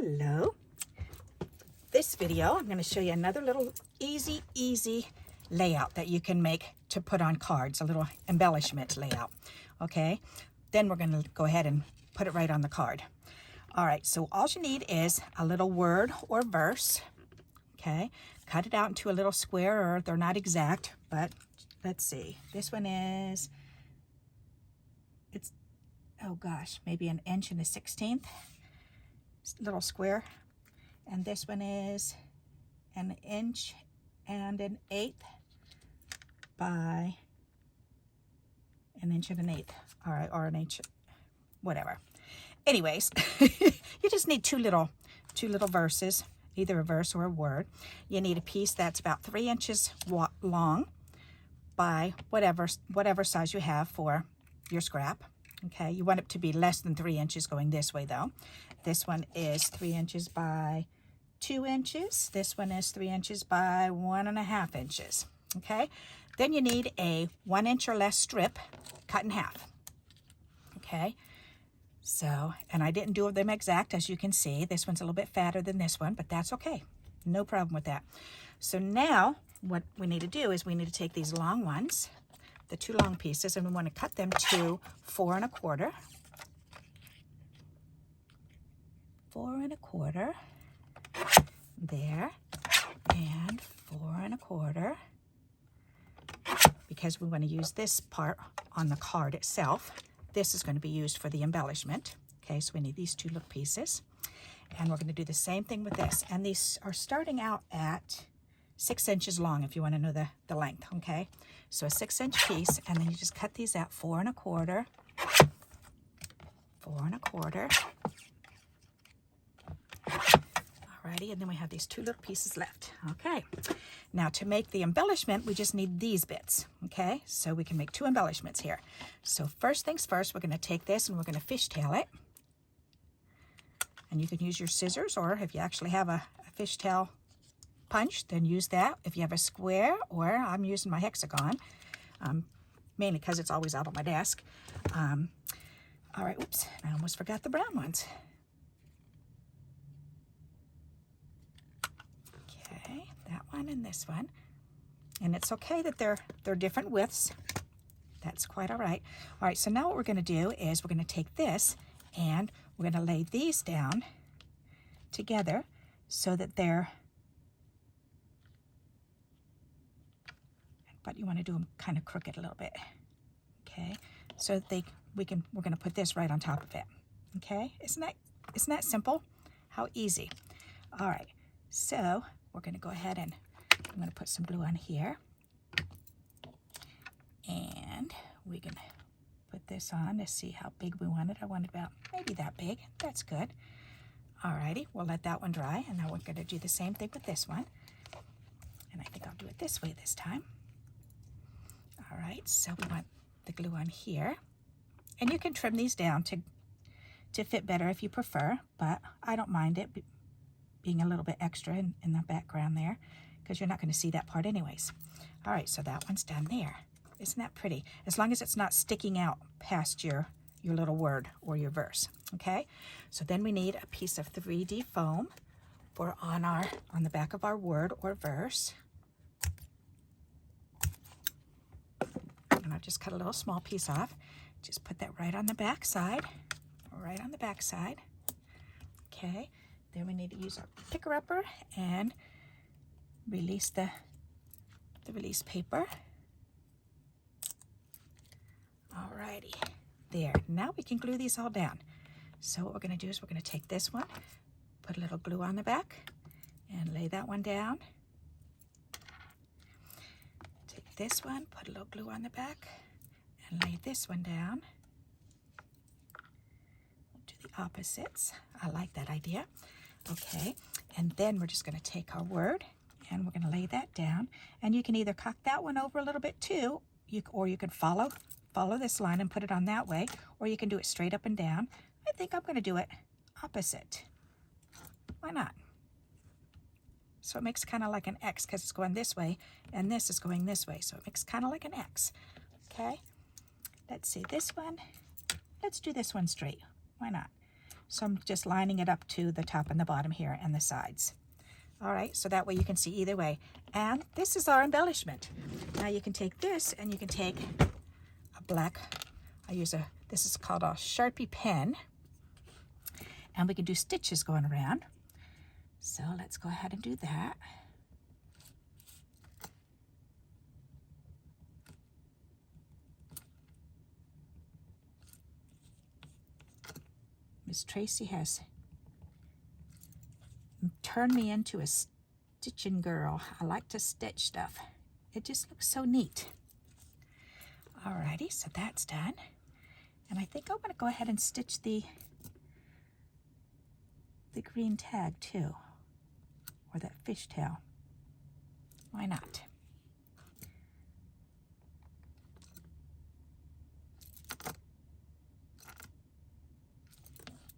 Hello. This video, I'm going to show you another little easy layout that you can make to put on cards, a little embellishment layout. Okay, then we're going to go ahead and put it right on the card. All right, so all you need is a little word or verse. Okay, cut it out into a little square, or they're not exact, but let's see. This one is, it's, oh gosh, maybe 1 1/16 little square. And this one is 1 1/8 by 1 1/8. All right, or 1 inch, whatever. Anyways, you just need two little verses, either a verse or a word. You need a piece that's about 3 inches long by whatever size you have for your scrap. Okay, you want it to be less than 3 inches going this way though. This one is 3 inches by 2 inches. This one is 3 inches by 1.5 inches. Okay, then you need a 1 inch or less strip cut in half. Okay, so, and I didn't do them exact, as you can see. This one's a little bit fatter than this one, but that's okay. No problem with that. So now what we need to do is we need to take these long ones, the two long pieces, and we want to cut them to 4 1/4. 4 1/4 there, and 4 1/4, because we want to use this part on the card itself. This is going to be used for the embellishment. Okay, so we need these two little pieces, and we're going to do the same thing with this. And these are starting out at 6 inches long, if you want to know the length. Okay, so a 6 inch piece, and then you just cut these out 4 1/4, 4 1/4. Alrighty, and then we have these two little pieces left. Okay, now to make the embellishment, we just need these bits. Okay, so we can make two embellishments here. So first things first, we're going to take this and we're going to fishtail it. And you can use your scissors, or if you actually have a fishtail punch, then use that. If you have a square, or I'm using my hexagon, mainly because it's always out on my desk. All right, oops, I almost forgot the brown ones. That one and this one, and it's okay that they're different widths. That's quite all right. All right, so now what we're going to do is we're going to take this and we're going to lay these down together so that they're, but you want to do them kind of crooked a little bit. Okay, so that we're going to put this right on top of it. Okay, isn't that simple? How easy. All right, so we're going to go ahead and I'm going to put some glue on here, and we can put this on to see how big we want it. I want it about maybe that big. That's good. Alrighty, we'll let that one dry, and now we're going to do the same thing with this one. And I think I'll do it this way this time. Alright, so we want the glue on here, and you can trim these down to fit better if you prefer, but I don't mind it being a little bit extra in the background there, because you're not going to see that part anyways. All right, so that one's done there. Isn't that pretty? As long as it's not sticking out past your little word or your verse. Okay, so then we need a piece of 3D foam for on the back of our word or verse. And I'll just cut a little small piece off. Just put that right on the back side. Right on the back side. Okay. Then we need to use our picker-upper and release the release paper. Alrighty, there. Now we can glue these all down. So what we're going to do is we're going to take this one, put a little glue on the back, and lay that one down. Take this one, put a little glue on the back, and lay this one down. We'll do the opposites. I like that idea. Okay, and then we're just going to take our word and we're going to lay that down, and you can either cock that one over a little bit too, or you could follow this line and put it on that way, or you can do it straight up and down. I think I'm going to do it opposite. Why not? So it makes kind of like an X, because it's going this way and this is going this way, so it makes kind of like an X. Okay, let's see this one. Let's do this one straight. Why not? So I'm just lining it up to the top and the bottom here and the sides. All right, so that way you can see either way. And this is our embellishment. Now you can take this and you can take a black, this is called a Sharpie pen. And we can do stitches going around. So let's go ahead and do that. Miss Tracy has turned me into a stitching girl. I like to stitch stuff. It just looks so neat. Alrighty, so that's done. And I think I'm going to go ahead and stitch the green tag too, or that fishtail. Why not?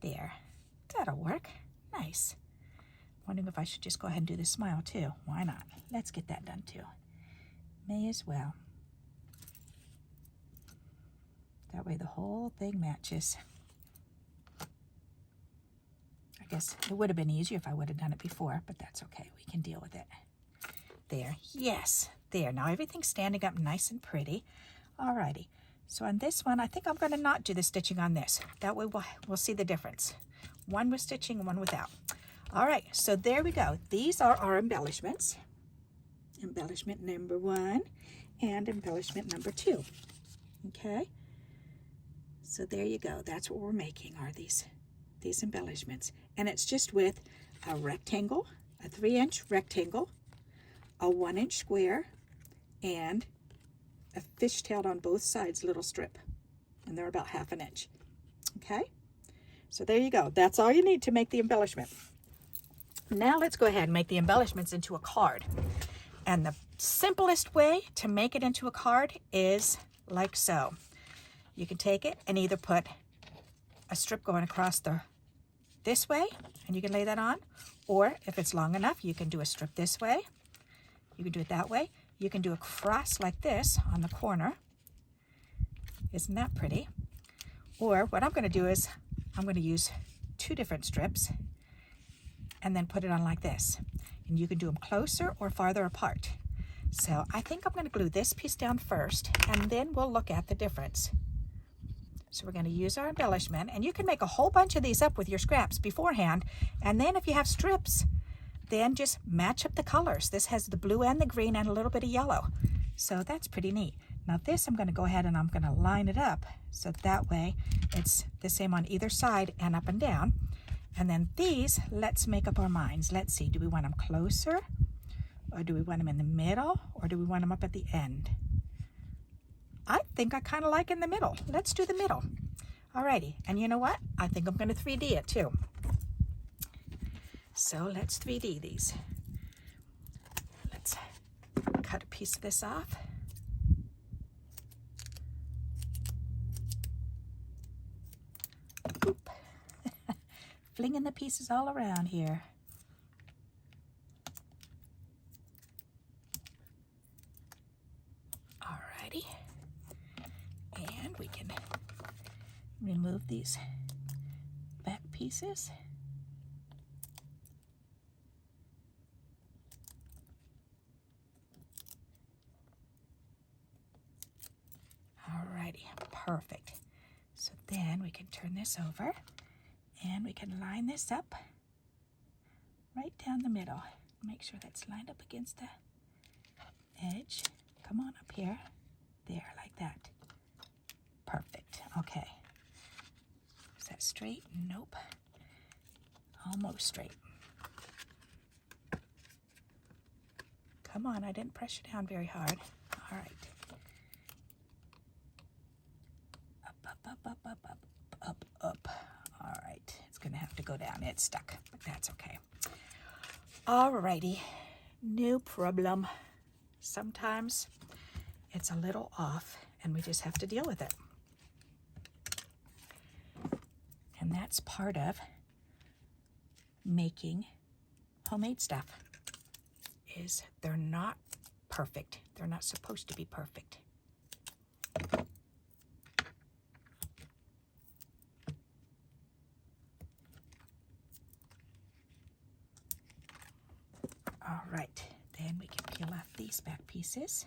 There, that'll work. Nice. Wondering if I should just go ahead and do the smile too. Why not? Let's get that done too. May as well. That way the whole thing matches. I guess it would have been easier if I would have done it before, but that's okay. We can deal with it. There, yes, there. Now everything's standing up nice and pretty. Alrighty. So on this one, I think I'm going to not do the stitching on this. That way we'll see the difference. One with stitching and one without. All right, so there we go. These are our embellishments. Embellishment number 1 and embellishment number 2. Okay, so there you go. That's what we're making, are these embellishments. And it's just with a rectangle, a 3-inch rectangle, a 1-inch square, and a fishtailed on both sides little strip, and they're about 1/2 inch. Okay, so there you go. That's all you need to make the embellishment. Now let's go ahead and make the embellishments into a card. And the simplest way to make it into a card is like so. You can take it and either put a strip going across this way, and you can lay that on, or if it's long enough, you can do a strip this way. You can do it that way. You can do a cross like this on the corner. Isn't that pretty? Or what I'm going to do is I'm going to use 2 different strips and then put it on like this. And you can do them closer or farther apart. So I think I'm going to glue this piece down first, and then we'll look at the difference. So we're going to use our embellishment, and you can make a whole bunch of these up with your scraps beforehand, and then if you have strips, then just match up the colors. This has the blue and the green and a little bit of yellow. So that's pretty neat. Now this, I'm going to go ahead and I'm going to line it up so that way it's the same on either side and up and down. And then these, let's make up our minds. Let's see, do we want them closer, or do we want them in the middle, or do we want them up at the end? I think I kind of like in the middle. Let's do the middle. Alrighty, and you know what? I think I'm going to 3D it too. So let's 3D these. Let's cut a piece of this off. Oop. Flinging the pieces all around here. Alrighty. And we can remove these back pieces. Alrighty, perfect. So then we can turn this over and we can line this up right down the middle. Make sure that's lined up against the edge. Come on up here. There, like that. Perfect. Okay. Is that straight? Nope. Almost straight. Come on, I didn't press you down very hard. All right. Up. All right, it's gonna have to go down. It's stuck, but that's okay. Alrighty, no problem. Sometimes it's a little off and we just have to deal with it. And that's part of making homemade stuff, is they're not perfect. They're not supposed to be perfect. All right, then we can peel off these back pieces.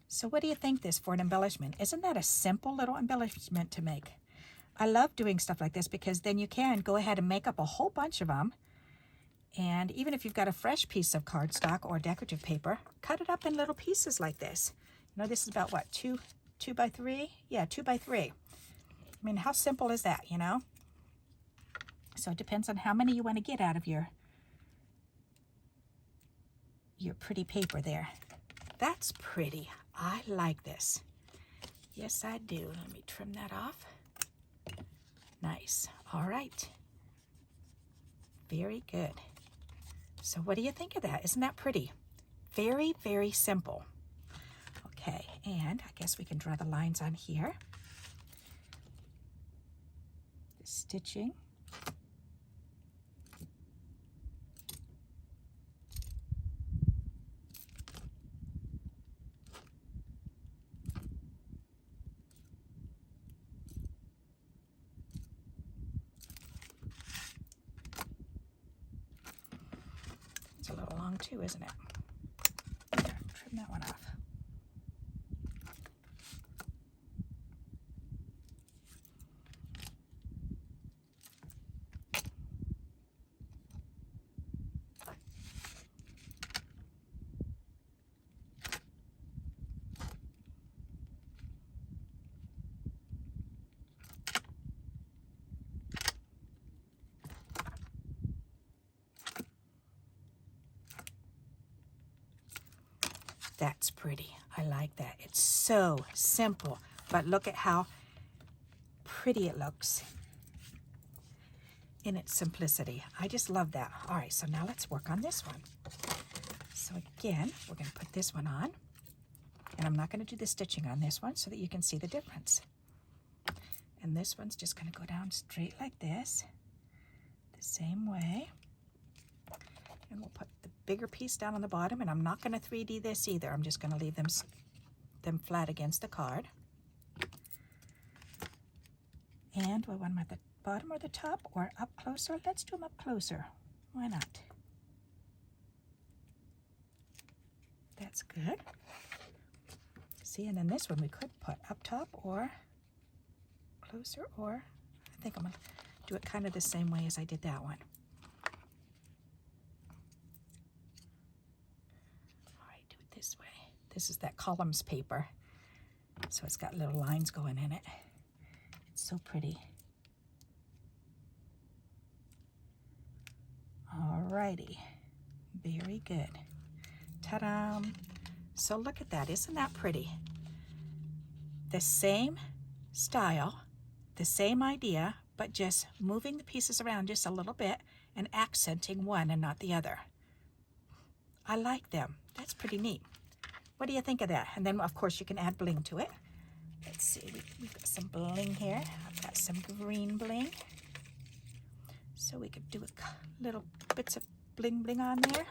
So what do you think this for an embellishment? Isn't that a simple little embellishment to make? I love doing stuff like this because then you can go ahead and make up a whole bunch of them. And even if you've got a fresh piece of cardstock or decorative paper, cut it up in little pieces like this. You know, this is about what, 2 by 3? Yeah, 2 by 3. I mean, how simple is that, you know? So it depends on how many you want to get out of your pretty paper there. That's pretty. I like this. Yes, I do. Let me trim that off. Nice. All right. Very good. So what do you think of that? Isn't that pretty? Very, very simple. Okay, and I guess we can draw the lines on here. The stitching. It's a little long too, isn't it? Trim that one off. That's pretty. I like that. It's so simple, but look at how pretty it looks in its simplicity. I just love that. All right, so now let's work on this one. So again, we're going to put this one on, and I'm not going to do the stitching on this one so that you can see the difference. And this one's just going to go down straight like this, the same way. And we'll put the bigger piece down on the bottom, and I'm not going to 3D this either. I'm just going to leave them flat against the card. And we want them at the bottom or the top or up closer. Let's do them up closer. Why not? That's good. See, and then this one we could put up top or closer, or I think I'm going to do it kind of the same way as I did that one. This way. This is that columns paper, so it's got little lines going in it. It's so pretty. Alrighty, very good. Ta-da! So look at that, isn't that pretty? The same style, the same idea, but just moving the pieces around just a little bit and accenting one and not the other. I like them. That's pretty neat. What do you think of that? And then, of course, you can add bling to it. Let's see. We've got some bling here. I've got some green bling. So we could do a little bits of bling bling on there.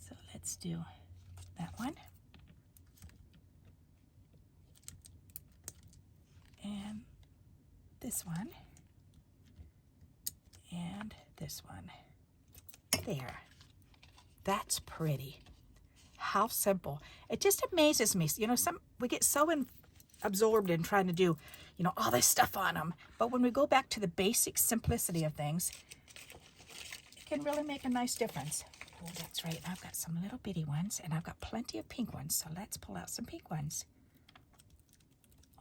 So let's do that one. And this one. And this one. There. That's pretty. How simple. It just amazes me. You know, we get so absorbed in trying to do, you know, all this stuff on them. But when we go back to the basic simplicity of things, it can really make a nice difference. Oh, that's right. I've got some little bitty ones, and I've got plenty of pink ones. So let's pull out some pink ones.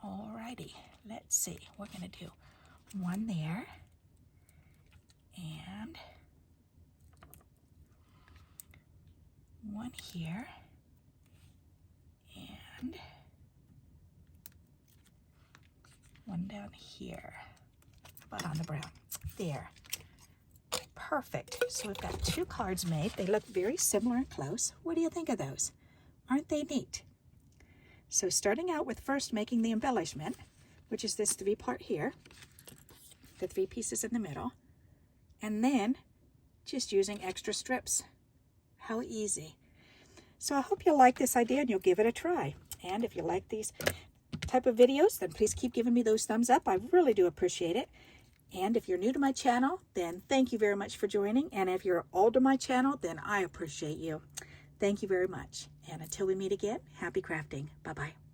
Alrighty. Let's see. We're going to do one there. And one here, and one down here, but on the brown. There. Perfect. So we've got 2 cards made. They look very similar and close. What do you think of those? Aren't they neat? So starting out with first making the embellishment, which is this 3-part here, the 3 pieces in the middle. And then just using extra strips. How easy. So I hope you'll like this idea and you'll give it a try. And if you like these type of videos, then please keep giving me those thumbs up. I really do appreciate it. And if you're new to my channel, then thank you very much for joining. And if you're old to my channel, then I appreciate you. Thank you very much. And until we meet again, happy crafting. Bye-bye.